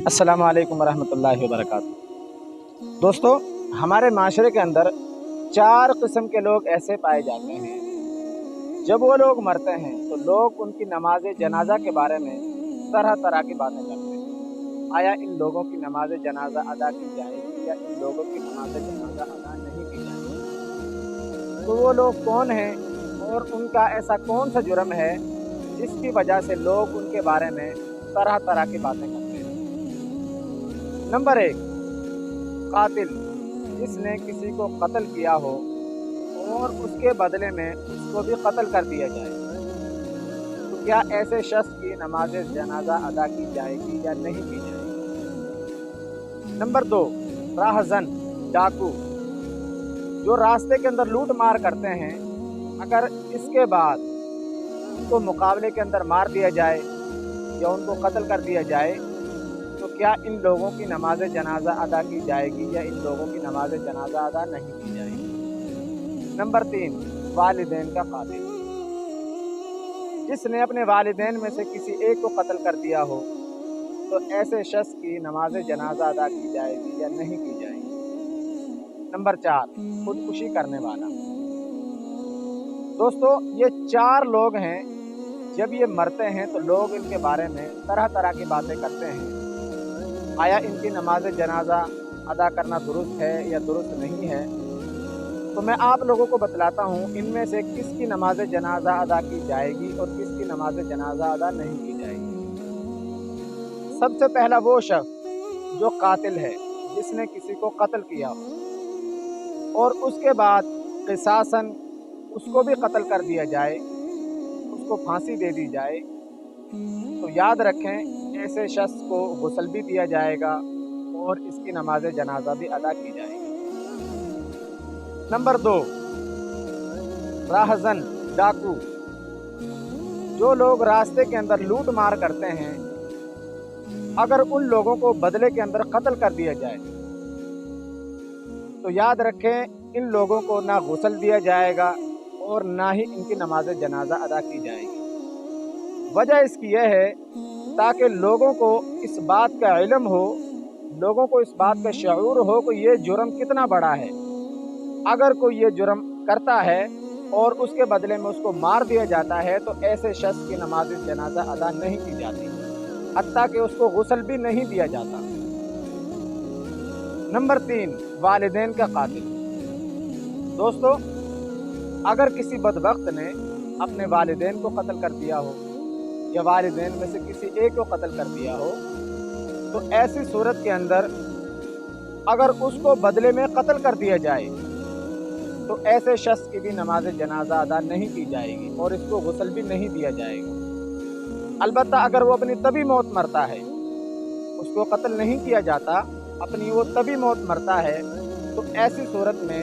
अस्सलामु अलैकुम वरहमतुल्लाहि वबरकातुहू। दोस्तों, हमारे माशरे के अंदर 4 किस्म के लोग ऐसे पाए जाते हैं। जब वो लोग मरते हैं तो लोग उनकी नमाज जनाजा के बारे में तरह तरह की बातें करते हैं। आया इन लोगों की नमाज जनाजा अदा की जाएगी या इन लोगों की नमाज जनाजा अदा नहीं की जाएगी? तो वो लोग कौन हैं और उनका ऐसा कौन सा जुर्म है जिसकी वजह से लोग उनके बारे में तरह तरह की बातें करते हैं। नंबर 1, कातिल, जिसने किसी को कत्ल किया हो और उसके बदले में उसको भी कत्ल कर दिया जाए, तो क्या ऐसे शख्स की नमाज जनाजा अदा की जाएगी या नहीं की जाएगी? नंबर 2, राहज़न, डाकू, जो रास्ते के अंदर लूट मार करते हैं, अगर इसके बाद उनको मुकाबले के अंदर मार दिया जाए या उनको कत्ल कर दिया जाए, तो क्या इन लोगों की नमाज जनाजा अदा की जाएगी या इन लोगों की नमाज जनाजा अदा नहीं की जाएगी? नंबर 3, वालिदैन का कातिल, जिसने अपने वालिदैन में से किसी एक को कत्ल कर दिया हो, तो ऐसे शख्स की नमाज जनाजा अदा की जाएगी या नहीं की जाएगी? नंबर 4, खुदकुशी करने वाला। दोस्तों, ये 4 लोग हैं। जब ये मरते हैं तो लोग इनके बारे में तरह तरह की बातें करते हैं। आया इनकी नमाज जनाजा अदा करना दुरुस्त है या दुरुस्त नहीं है? तो मैं आप लोगों को बतलाता हूँ इनमें से किसकी नमाज जनाजा अदा की जाएगी और किसकी नमाज जनाजा अदा नहीं की जाएगी। सबसे पहला वो शख्स जो कातिल है, जिसने किसी को कत्ल किया हो और उसके बाद क़िसासन उसको भी कत्ल कर दिया जाए, उसको फांसी दे दी जाए, तो याद रखें ऐसे शख्स को गुस्ल भी दिया जाएगा और इसकी नमाज जनाजा भी अदा की जाएगी। नंबर 2, राहज़न, डाकू, जो लोग रास्ते के अंदर लूट मार करते हैं, अगर उन लोगों को बदले के अंदर कत्ल कर दिया जाए, तो याद रखें इन लोगों को ना गुस्ल दिया जाएगा और ना ही इनकी नमाज जनाजा अदा की जाएगी। वजह इसकी यह है ताकि लोगों को इस बात का इल्म हो, लोगों को इस बात का शऊर हो कि ये जुर्म कितना बड़ा है। अगर कोई ये जुर्म करता है और उसके बदले में उसको मार दिया जाता है, तो ऐसे शख्स की नमाज जनाजा अदा नहीं की जाती, हत्ता कि उसको गुस्ल भी नहीं दिया जाता। नंबर 3, वालिदैन का कातिल। दोस्तों, अगर किसी बदबख्त ने अपने वालिदैन को कत्ल कर दिया हो या वालिदैन में से किसी एक को कत्ल कर दिया हो, तो ऐसी सूरत के अंदर अगर उसको बदले में कत्ल कर दिया जाए, तो ऐसे शख्स की भी नमाज जनाजा अदा नहीं की जाएगी और इसको गुस्ल भी नहीं दिया जाएगा। अलबत्ता अगर वो अपनी तभी मौत मरता है, उसको कत्ल नहीं किया जाता, अपनी वो तभी मौत मरता है, तो ऐसी सूरत में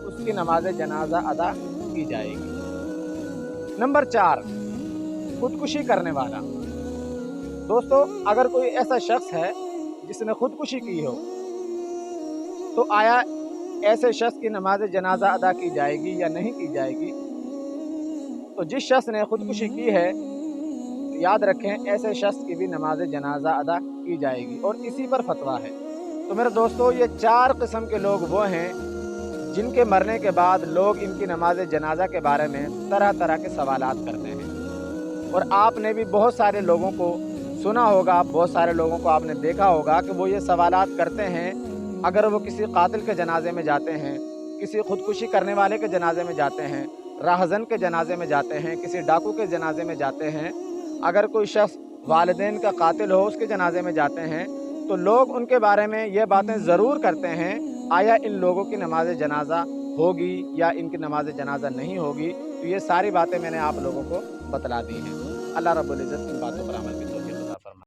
उसकी नमाज जनाजा अदा की जाएगी। नंबर 4, खुदकुशी करने वाला। दोस्तों, अगर कोई ऐसा शख्स है जिसने खुदकुशी की हो, तो आया ऐसे शख्स की नमाज जनाजा अदा की जाएगी या नहीं की जाएगी? तो जिस शख्स ने खुदकुशी की है, तो याद रखें ऐसे शख्स की भी नमाज जनाजा अदा की जाएगी और इसी पर फतवा है। तो मेरे दोस्तों, ये 4 किस्म के लोग वो हैं जिनके मरने के बाद लोग इनकी नमाज जनाजा के बारे में तरह तरह के सवालात करते हैं। और आपने भी बहुत सारे लोगों को सुना होगा, बहुत सारे लोगों को आपने देखा होगा कि वो ये सवालात करते हैं। अगर वो किसी कातिल के जनाजे में जाते हैं, किसी खुदकुशी करने वाले के जनाजे में जाते हैं, राहज़न के जनाजे में जाते हैं, किसी डाकू के जनाजे में जाते हैं, अगर कोई शख्स वालिदैन का कातिल हो उसके जनाजे में जाते हैं, तो लोग उनके बारे में ये बातें ज़रूर करते हैं, आया इन लोगों की नमाज जनाजा होगी या इनकी नमाज जनाजा नहीं होगी। तो ये सारी बातें मैंने आप लोगों को बतला दी हैं। अल्लाह रब्बुल इज़्ज़त इन बातों पर अमल करें।